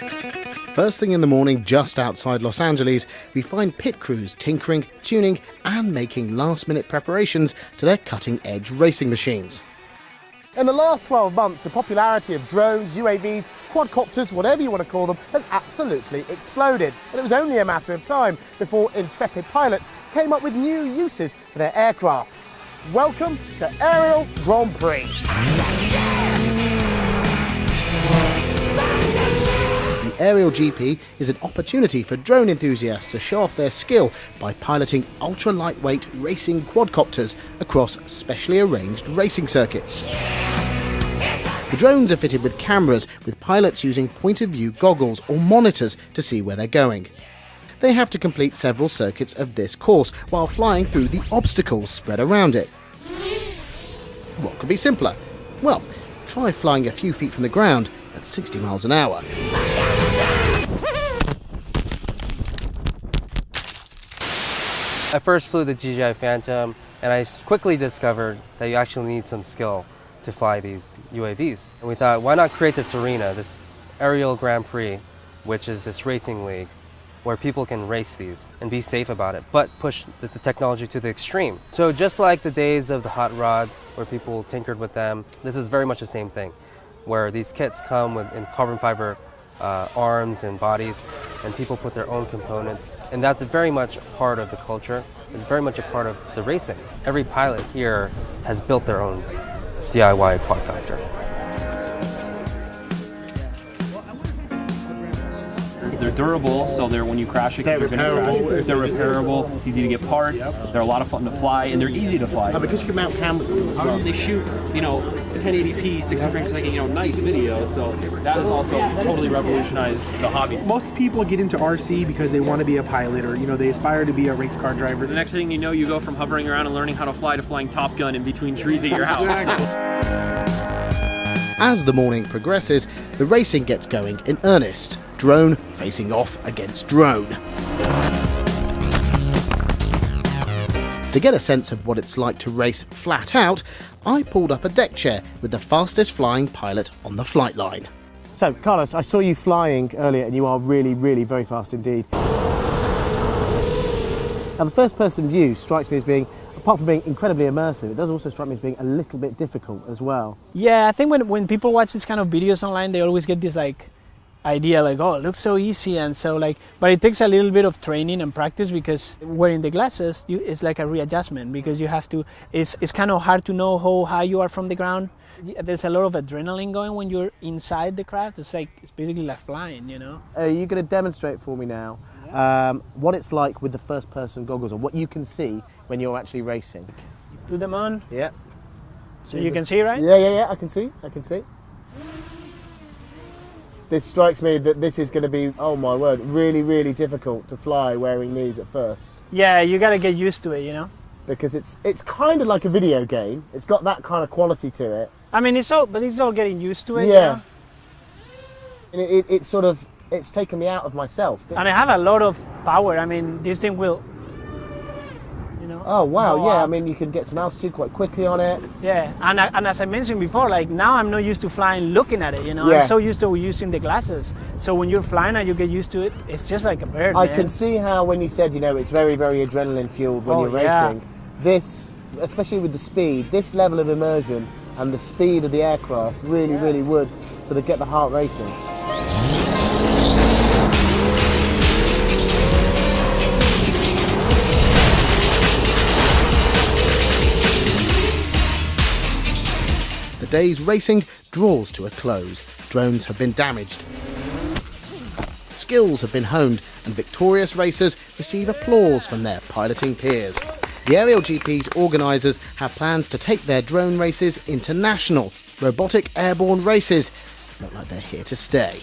First thing in the morning, just outside Los Angeles, we find pit crews tinkering, tuning and making last-minute preparations to their cutting-edge racing machines. In the last 12 months, the popularity of drones, UAVs, quadcopters, whatever you want to call them, has absolutely exploded. And it was only a matter of time before intrepid pilots came up with new uses for their aircraft. Welcome to Aerial Grand Prix. The Aerial GP is an opportunity for drone enthusiasts to show off their skill by piloting ultra-lightweight racing quadcopters across specially arranged racing circuits. The drones are fitted with cameras, with pilots using point-of-view goggles or monitors to see where they're going. They have to complete several circuits of this course while flying through the obstacles spread around it. What could be simpler? Well, try flying a few feet from the ground at 60 miles an hour. I first flew the DJI Phantom, and I quickly discovered that you actually need some skill to fly these UAVs. And we thought, why not create this arena, this Aerial Grand Prix, which is this racing league, where people can race these and be safe about it, but push the technology to the extreme. So just like the days of the hot rods, where people tinkered with them, this is very much the same thing, where these kits come in carbon fiber arms and bodies, and people put their own components. And that's very much a part of the culture. It's very much a part of the racing. Every pilot here has built their own DIY quadcopter. They're durable, so when you crash it, they're repairable. They're repairable. It's easy to get parts. Yep. They're a lot of fun to fly, and they're easy to fly. Because you can mount cameras on them as well. They shoot, 1080p, 60 frames a second, nice video. So that has also totally revolutionized the hobby. Most people get into RC because they want to be a pilot, or they aspire to be a race car driver. The next thing you know, you go from hovering around and learning how to fly to flying Top Gun in between trees at your house. As the morning progresses, the racing gets going in earnest. Drone facing off against drone. To get a sense of what it's like to race flat out, I pulled up a deck chair with the fastest flying pilot on the flight line. So, Carlos, I saw you flying earlier and you are really, really very fast indeed. Now, the first-person view strikes me as being, apart from being incredibly immersive, it does also strike me as being a little bit difficult as well. Yeah, I think when people watch this kind of videos online, they always get this idea oh, it looks so easy and so but it takes a little bit of training and practice, because wearing the glasses it's like a readjustment, because you have to, it's kind of hard to know how high you are from the ground. There's a lot of adrenaline going when you're inside the craft. It's basically like flying, Are you going to demonstrate for me now what it's like with the first person goggles, or what you can see when you're actually racing? Put them on. Yeah. So you can see, right? Yeah, I can see. This strikes me that this is going to be, oh my word, really, really difficult to fly wearing these at first. Yeah, you got to get used to it, Because it's kind of like a video game. It's got that kind of quality to it. I mean, it's all getting used to it. Yeah. And it's taken me out of myself. And I have a lot of power. I mean, this thing will, Oh wow, yeah. I mean, you can get some altitude quite quickly on it. Yeah, and as I mentioned before, now I'm not used to flying looking at it. Yeah. I'm so used to using the glasses. So when you're flying and you get used to it, it's just like a bird. I can see how when you said, it's very, very adrenaline fueled when you're racing. This, especially with the speed, this level of immersion and the speed of the aircraft really, really would sort of get the heart racing. The day's racing draws to a close. Drones have been damaged. Skills have been honed, and victorious racers receive applause from their piloting peers. The Aerial GP's organisers have plans to take their drone races international. Robotic airborne races look like they're here to stay.